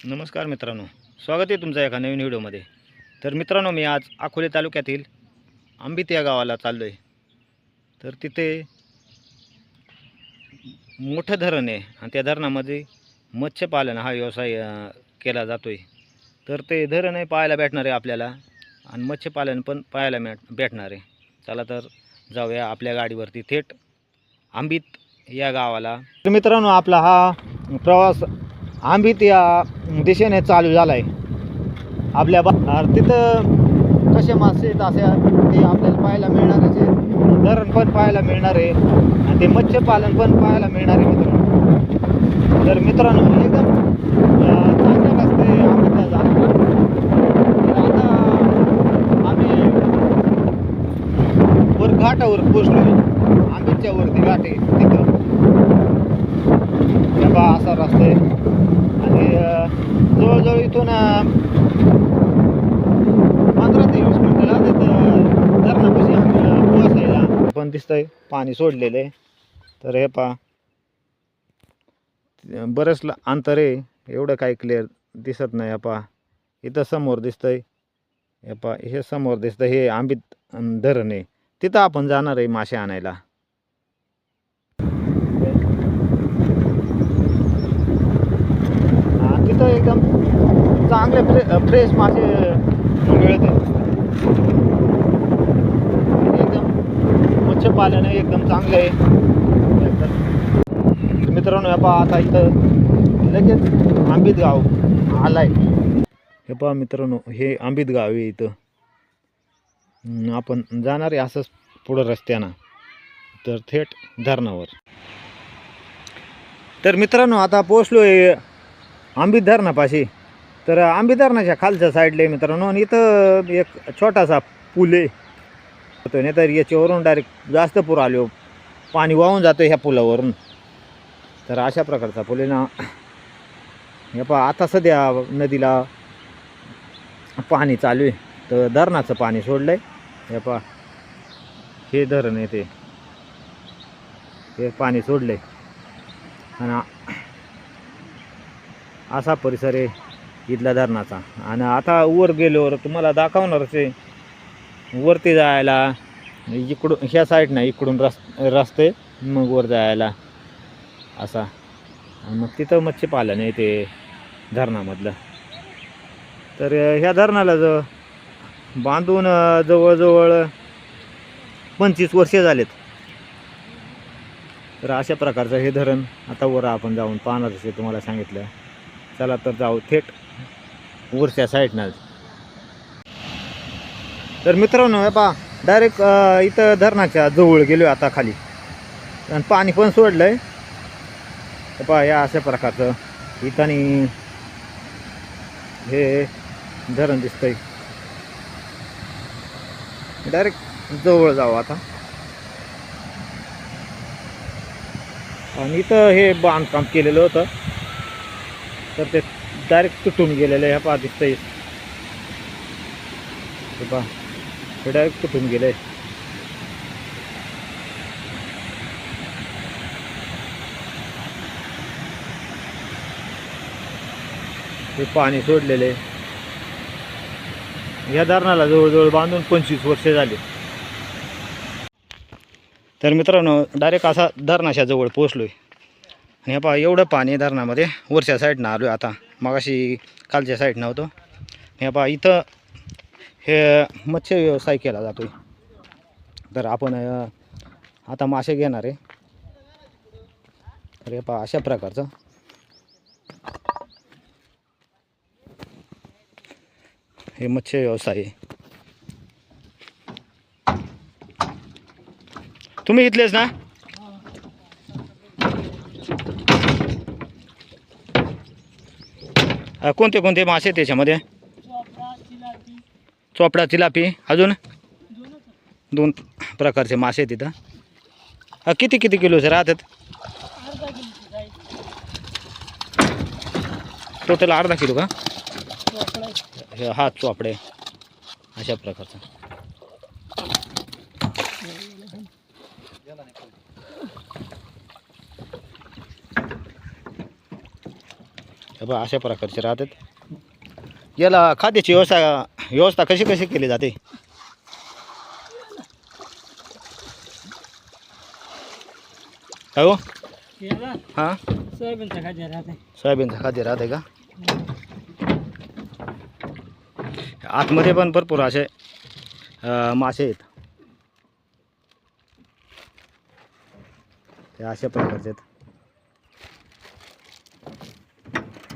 नमस्कार मित्रांनो, स्वागत आहे तुमचं एका नवीन व्हिडिओमध्ये. तर मित्रांनो, मी आज अकोले तालुक्यातील आंबित या गावाला चाललो आहे. तर तिथे मोठं धरण आहे आणि त्या धरणामध्ये मत्स्यपालन हा व्यवसाय केला जातो आहे. तर ते धरण आहे पाहायला भेटणार आहे आपल्याला आणि मत्स्यपालन पण पाहायला भेटणार आहे. चला तर जाऊया आपल्या गाडीवरती थेट आंबित या गावाला. तर मित्रांनो, आपला हा प्रवास आंबित या दिशेने चालू झाला आहे. आपल्या तिथं कसे मासे आहेत अशा ते आपल्याला पाहायला मिळणारच आहे. धरण पण पाहायला मिळणार आहे आणि ते मत्स्यपालन पण पाहायला मिळणार आहे मित्रांनो. तर मित्रांनो, एकदम चांगलं रस्ते आंबितला जाणार. तर आता आम्ही वर घाटावर पोचलो आहे. आंबितच्या वरती घाट आहे तिथं असा रस्ता आहे आणि जवळजवळ इथून 15 ते 20 मिनिटं लागतात धरणापाशी पोहोचायला. पण दिसतंय पाणी सोडलेलं आहे. तर हे पहा, बरंच अंतर आहे, एवढं काही क्लिअर दिसत नाही. पहा इथं समोर दिसतंय, हे पहा हे समोर दिसतं, हे आंबित धरण आहे. तिथं आपण जाणार आहे मासे आणायला. तिथं एकदम चांगले फ्रेश मासे मिळते. एकदम मत्स्यपालन एकदम चांगलं आहे. मित्रांनो, हे पहा आता इथं लगेच आंबित गाव आलाय. हे पहा मित्रांनो, हे आंबित गाव आहे. इथं आपण जाणार आहे असंच पुढं रस्त्यानं तर थेट धरणावर. तर मित्रांनो, आता पोचलो आहे आंबित धरणापाशी. तर आंबित धरणाच्या खालच्या साईडला आहे मित्रांनो, आणि इथं एक छोटासा पूल आहे. नाही तर याच्यावरून डायरेक्ट जास्त पूर आलो, पाणी वाहून जातं ह्या पुलावरून. तर अशा प्रकारचा पूल आहे ना. हे पहा आता सध्या नदीला पाणी चालू आहे, तर धरणाचं पाणी सोडलं आहे. हे पहा हे धरण आहे, ते हे पाणी सोडलं आहे आणि असा परिसर आहे इथला धरणाचा. आणि आता वर गेल्यावर तुम्हाला दाखवणारच आहे. वरती जायला इकडून ह्या साईडनं इकडून रस्ते, मग वर जायला असा. मग तिथं मत्स्यपालन आहे ते धरणामधलं. तर ह्या धरणाला बांधून जवळजवळ 25 वर्षे झालेत. तर अशा प्रकारचं हे धरण आता वर आपण जाऊन पाहणार असे तुम्हाला सांगितलं. चला तर जाऊ थेट वरच्या साईडनं. तर मित्रांनो, हे पहा डायरेक्ट इथं धरणाच्या जवळ गेलो आता खाली, आणि पाणी पण सोडलं आहे. हे पहा या अशा प्रकारचं इथं हे धरण दिसतंय. डायरेक्ट जवळ जाऊ आता. आणि इथं हे बांधकाम केलेलं होतं, तर ते डायरेक्ट तुटून गेलेलं आहे. हे पहा दिसतंय, हे पहा हे डायरेक्ट तुटून गेलं आहे. हे पाणी सोडलेलं आहे. ह्या धरणाला जवळजवळ बांधून 25 वर्षे झाली. तर मित्रांनो, डायरेक्ट असा धरणाच्या जवळ पोचलो आहे. आणि हे पहा एवढं पाणी धरणामध्ये. वरच्या साईडनं आलो आहे आता, मगाशी खालच्या साईडनं होतो. हे पहा इथं हे मत्स्य व्यवसाय केला जातो आहे. तर आपण आता मासे घेणार आहे. तर हे पहा अशा प्रकारचं हे मत्स्य व्यवसाय आहे. तुम्ही इथलेच ना? कोणते कोणते मासे त्याच्यामध्ये? चोपडा, चिलापी, अजून 2 प्रकारचे मासे तिथं. किती किती किलोचे राहतात? टोटल अर्धा किलो का? हा चोपडे अशा प्रकारचा. बघा अशा प्रकारचे राहतात. याला खाद्याची व्यवस्था कशी कशी केली जाते? काय हो? हां, सोयाबीनचं खाद्य राहते. सोयाबीनचं खाद्य राहते का? आतमध्ये पण भरपूर असे मासे आहेत. हे अशा प्रकारचे आहेत.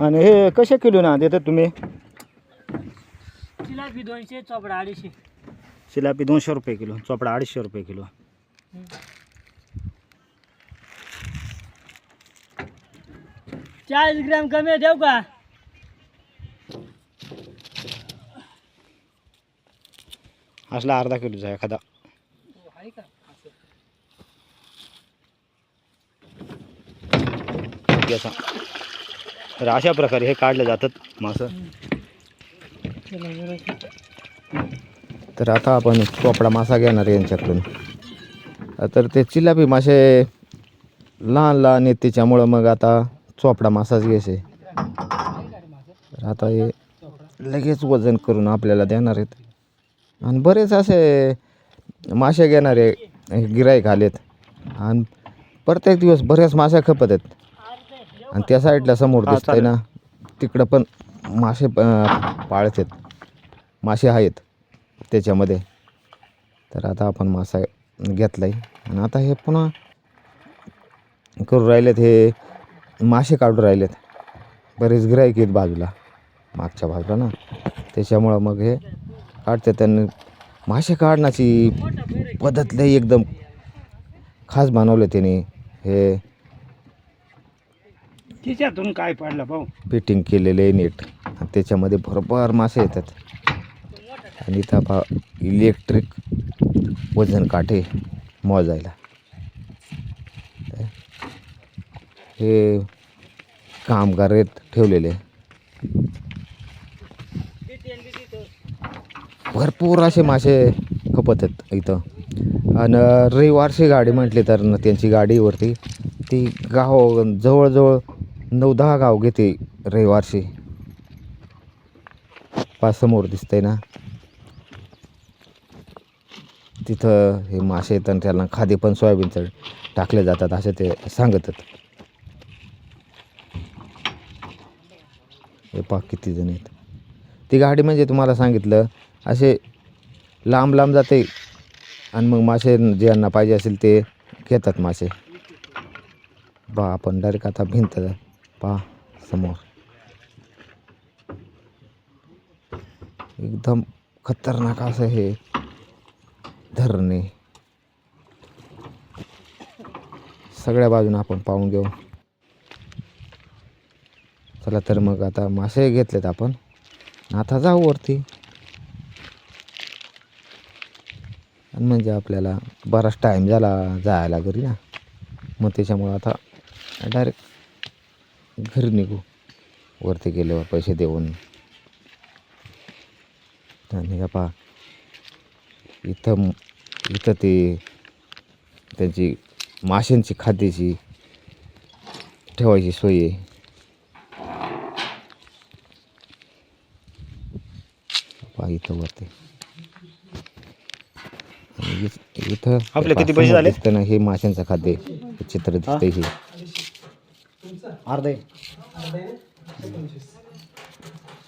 आणि हे कसे किलो ना देतात तुम्ही? जिलाबी 200, चोपडा 250. जिलापी 200 रुपये किलो, चोपडा 250 रुपये किलो. 40 ग्रॅम कमी देऊ का? असला अर्धा किलोचा एखादा. आहे का? याचा तर अशा प्रकारे हे काढले जातात मासं. तर आता आपण चोपडा मासा घेणार आहे यांच्याकडून. तर ते चिलापी मासे लहान लहान आहेत त्याच्यामुळं मग आता चोपडा मासाच घ्यायचे. तर आता हे लगेच वजन करून आपल्याला देणार आहेत. आणि बरेच असे मासे घेणारे गिऱ्हाईक आलेत आणि प्रत्येक दिवस बऱ्याच मासे खपत आहेत. आणि त्या साईडला समोर दिसतंय ना तिकडं पण मासे पाळतात, मासे आहेत त्याच्यामध्ये. तर आता आपण मासा घेतला आहे आणि आता हे पुन्हा करू राहिलेत, हे मासे काढून राहिलेत. बरेच गिऱ्हाईक आहेत बाजूला, मागच्या बाजूला ना, त्याच्यामुळं मग हे काढते. त्यांनी मासे काढण्याची पद्धत लई एकदम खास बनवले त्यांनी. हे तिच्यातून काय पडलं भाऊ? फिटिंग केलेले आहे नीट. त्याच्यामध्ये बरोबर मासे येतात. आणि इथं पहा इलेक्ट्रिक वजन काटे मोजायला. हे कामगार आहेत ठेवलेले. भरपूर असे मासे खपत आहेत इथं. आणि रविवारची गाडी म्हटली तर ना त्यांची गाडीवरती ती गाव जवळजवळ 9-10 गाव घेते रविवारची. पाच समोर दिसतंय ना तिथं हे मासे येतात. त्याला खादी पण सोयाबीनचं टाकले जातात असे ते सांगतात. हे पहा किती जण आहेत. ती गाडी म्हणजे तुम्हाला सांगितलं असे लांब लांब जाते आणि मग मासे ज्यांना पाहिजे असेल ते घेतात मासे. पहा आपण डायरेक्ट आता भिंत पहा समोर एकदम खतरनाक असं हे धरणे. सगळ्या बाजूने आपण पाहून घेऊ. चला तर मग आता मासे घेतलेत आपण, आता जाऊ वरती. आणि म्हणजे आपल्याला बराच टाईम झाला जायला घरी ना, मग त्याच्यामुळं आता डायरेक्ट घरी निघू वरती गेल्यावर पैसे देऊन. आणि का पहा इथं ते त्यांची माशांची खाद्याची ठेवायची सोय आहे. पहा इथं वरती इथं आपले किती पैसे झाले दिसतं ना, हे माशांचं खाद्य चित्र दिसतंय. हे अर्धे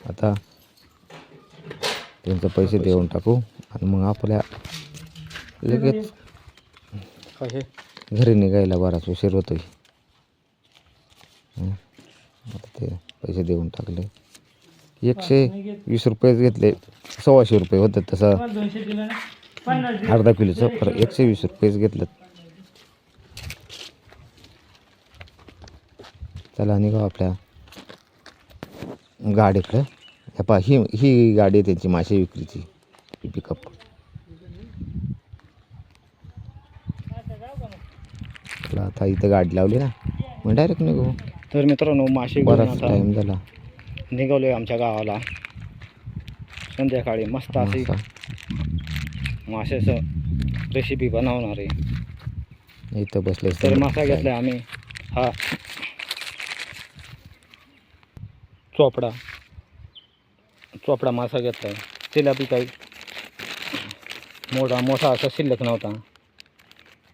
आता त्यांचे पैसे देऊन टाकू आणि मग आपल्या लगेच घरी निघायला बराच उशीर होतोय. आता ते पैसे देऊन टाकले. 120 रुपयेच घेतले. 125 रुपये होतं तसं अर्धा किलोचं, खरं 120 रुपयेच घेतलं. चला निघाव आपल्या गाडीकडे. हे पहा ही गाडी आहे त्यांची मासे विक्रीची, ही पिकअप. चला आता इथं गाडी लावली ना, मग डायरेक्ट निघू. तर मित्रांनो मासे बराच टाईम झाला निघालो आहे आमच्या गावाला. संध्याकाळी मस्त अशी माशाचं रेसिपी बनवणार आहे. इथं बसले तर मासा घेतला आम्ही. हा चोपडा मासा घेतला आहे. तिला बी काही मोठा असा शिल्लक नव्हता.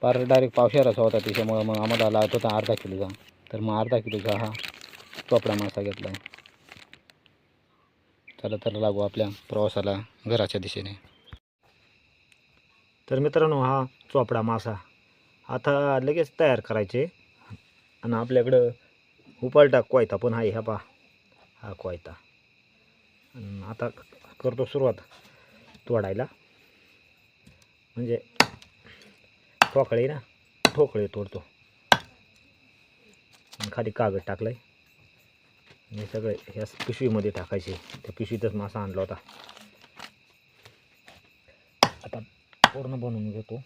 पार डायरेक्ट पावशेराचा होता. त्याच्यामुळं मग आम्हाला लागत होता अर्धा किलोचा. तर मग अर्धा किलोचा हा चोपडा मासा घेतला आहे. चला तर लागू आपल्या प्रवासाला घराच्या दिशेने. तर मित्रांनो, हा चोपडा मासा आता लगेच तयार करायचे. आणि आपल्याकडं उपालटा कोयता पण आहे. हा पहा, हा कोयता. आणि आता करतो सुरुवात तोडायला. म्हणजे ठोकळे तोडतो. खाली कागद टाकलाय. हे सगळे ह्या पिशवीमध्ये टाकायचे. त्या पिशवीतच मासा आणला होता. आता पूर्ण बनवून घेतो.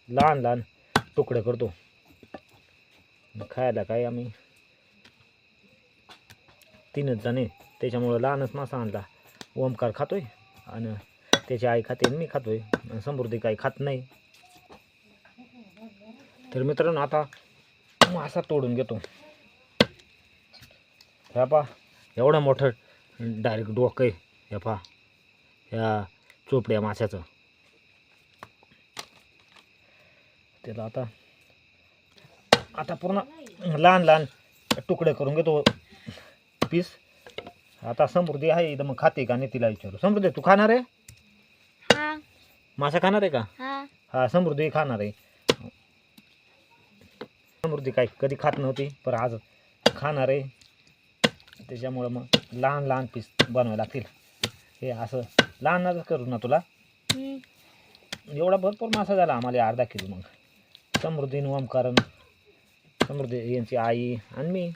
लहान तुकडे करतो. खायला काय आम्ही 3च जण आहे. त्याच्यामुळं लहानच मासा आणला. ओमकार खातोय आणि त्याची आई खाते आणि मी खातोय. समृद्धी काही खात नाही. तर मित्रांनो, आता मासा तोडून घेतो. ह्या पहा, एवढं मोठं डायरेक्ट डोकं आहे. ह्या पहा, ह्या चोपड्या माशाचं. त्याला आता पूर्ण लहान तुकडे करून घेतो पीस. आता समृद्धी आहे इथं, मग खाते का नाही तिला विचारू. समृद्धी, तू खाणार आहे? मासा खाणार आहे का? हा, समृद्धी खाणार आहे. समृद्धी काय कधी खात नव्हती, पण आज खाणार आहे. त्याच्यामुळं मग लहान पीस बनवावे लागतील. हे असं लहानच करू ना तुला. एवढा भरपूर मासा झाला आम्हाला, अर्धा किलो. मग समृद्धीने ओमकार, समृद्धी यांची आई आणि मी.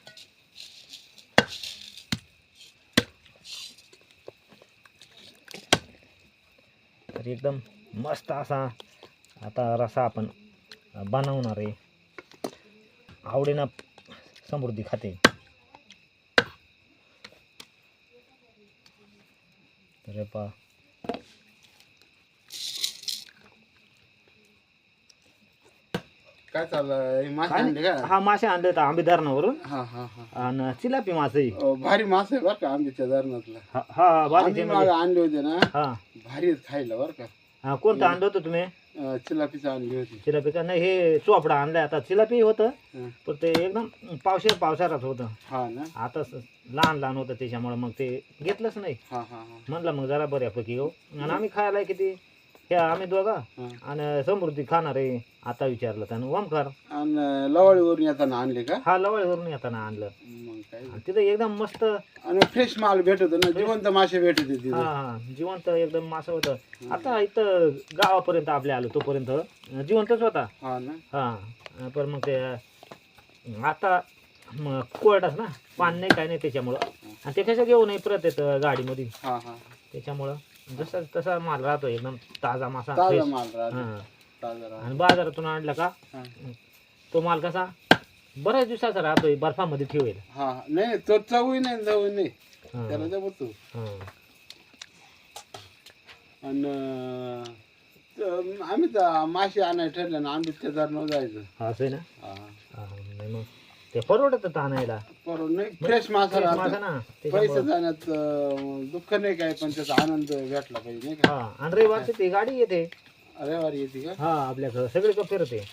तर एकदम मस्त असा आता रसा आपण बनवणार आहे. आवडीनं समृद्धी खाते. तर पहा, काय चाललंय? मासे आणले का? हा मासे आणले तर आंबे धरणावरून. हा हा हा. आणि चिलापी मासे. भारी मासे आहे बरं का आंब्याच्या धरणातला. हा भारी आम्ही मागे आणले होते ना, हा भारी आहेत खायला बरं का. हा, कोणतं आणलं होतं तुम्ही? चिलापीचं आणली होती. चिलापी का नाही, हे चोपडा आणलाय. आता चिलापी होतं, हं. पण ते एकदम पावसाळ्यात होतं. हा ना. आता लहान होतं, त्याच्यामुळे मग ते घेतलंच नाही. हा हा हा. म्हणलं मग जरा बऱ्यापैकी हो. आणि आम्ही खायला किती, ह्या आम्ही दोघा हा. आणि समृद्धी खाणार आहे. आता विचारलं त्यानं ओमकार. आणि लवाळीवरून येताना आणले का? हा, लवळीवरून येताना आणलं. मग काय. आणि तिथं एकदम मस्त. आणि फ्रेश माल भेटतो ना, जिवंत मासे भेटत तिथे. हा, जिवंत एकदम मासा होतं. आता इथं गावापर्यंत आपल्या आलो तोपर्यंत जिवंतच होता. हा ना. हा, पण मग ते आता मग कोरडाच ना, पाणी नाही काय नाही त्याच्यामुळं. आणि ते कसं घेऊ नये परत येतं गाडीमध्ये. हा हा. त्याच्यामुळं जसा तसा माल राहतो, एकदम ताजा मासा. ताजा fresh. माल राहतो. हा. ताजा राहतो. आणि बाजारातून आणला का हा. तो माल कसा बऱ्याच दिवसाचा राहतोय, बर्फामध्ये ठेवेल. हा, नाही तो चवही नाही, जवळ नाही हा. त्याला जमतो. हा. आणि आम्ही तर मासे आणायला ठरलं ना, आम्ही त्या धरणावर जायचं. असं आहे ना. हा. हा, नाही मग ते परवडत आणायला. बरोबर नाही, फ्रेश मासा Fresh राहतो. मासा ना, पैसे त्याच्यामुळं. जाण्यात दुःख नाही काय, पण त्याचा आनंद भेटला पाहिजे नाही का. हा, आणि रविवारची ती गाडी येते. रविवारी येते का? हा, आपल्याकडं सगळीकडे फिरते.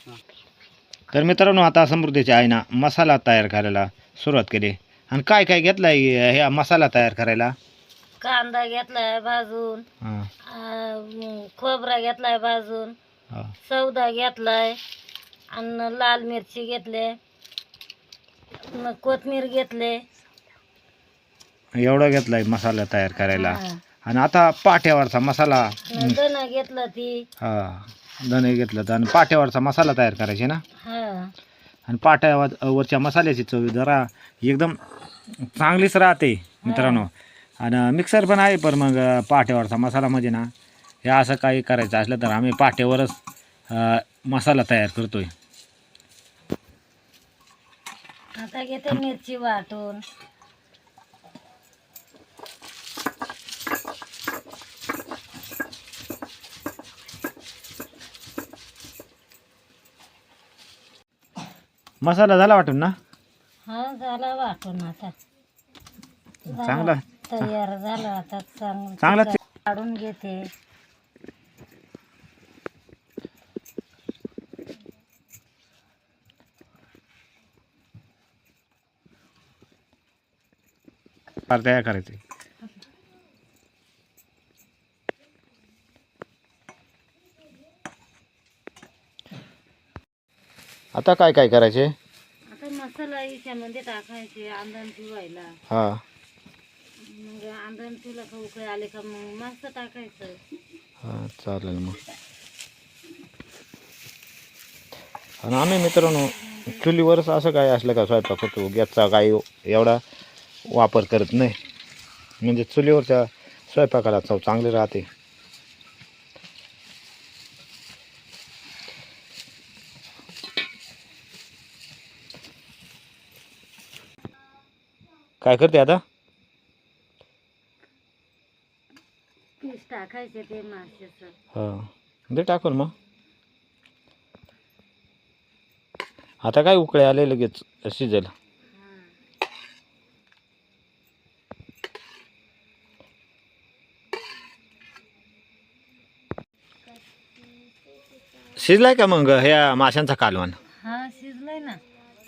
तर मित्रांनो, आता समृद्धीच्या आईनं मसाला तयार करायला सुरुवात केली. आणि काय काय घेतलाय ह्या मसाला तयार करायला? कांदा घेतलाय भाजून, हा, खोबरा घेतलाय भाजून, हा. सौदा घेतलाय, आणि लाल मिरची घेतले, कोथमीर घेतले. एवढा घेतलाय मसाला तयार करायला. हा. आणि आता पाट्यावरचा मसाला. धन घेतलं ती. हा, धने घेतलं तर. आणि पाट्यावरचा मसाला तयार करायचे ना. हा. आणि पाट्यावरच्या मसाल्याची चव जरा एकदम चांगलीच राहते मित्रांनो. आणि मिक्सर पण आहे, पण मग पाट्यावरचा मसाला म्हणजे ना, हे असं काही करायचं असलं तर आम्ही पाट्यावरच मसाला तयार करतोय. आता घेते मिरची वाटून. मसाला झाला वाटून ना. हा, झाला वाटून आता. चांगला तयार झाला आता चांगला काढून घेते. तयार करायचे. आता काय काय करायचे? आता मसाला याच्यामध्ये टाकायचे आंधण ठेवायला. हा मग आंधण ठेवलं का उकळे आले का मग मस्त टाकायचं. हा चालेल मग. आणि आम्ही मित्रांनो चुलीवरच असं काय असलं का स्वयंपाक होतो, गॅसचा काही एवढा वापर करत नाही. म्हणजे चुलीवरच्या स्वयंपाकाला चव चांगली राहते. काय करते आता? पीस टाकायचे ते माशाचं. हा दे टाकून मग. आता काय उकळे आले लगेच शिजेल. शिजलाय का मग ह्या माशांचा कालवण? हा शिजलाय ना.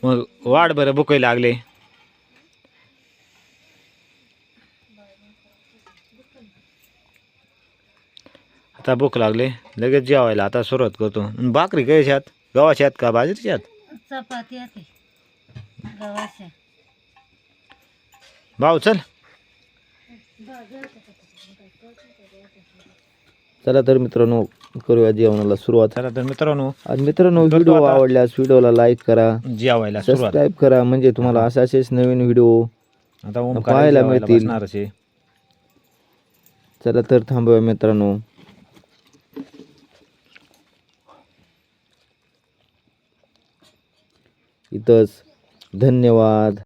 मग वाढ बरं बुकाय लागले. आता भूक लागले लगेच जेवायला आता सुरुवात करतो. भाकरी कशाची आहेत? गव्हाच्या आहेत का बाजरीच्या आहेत? चपाती आहे गव्हाच्या. भाऊ चल. चला तर मित्रांनो करूया जेवणाला सुरुवात. चला तर मित्रांनो आणि मित्रांनो व्हिडिओ आवडल्यास व्हिडिओला लाईक करा, जेवायला सुरुवात. सबस्क्राईब करा, म्हणजे तुम्हाला असेच नवीन व्हिडिओ आता ओम पाहायला जेवायला मिळतील. बसणारच आहे. चला तर थांबूया मित्रांनो. इथंच धन्यवाद.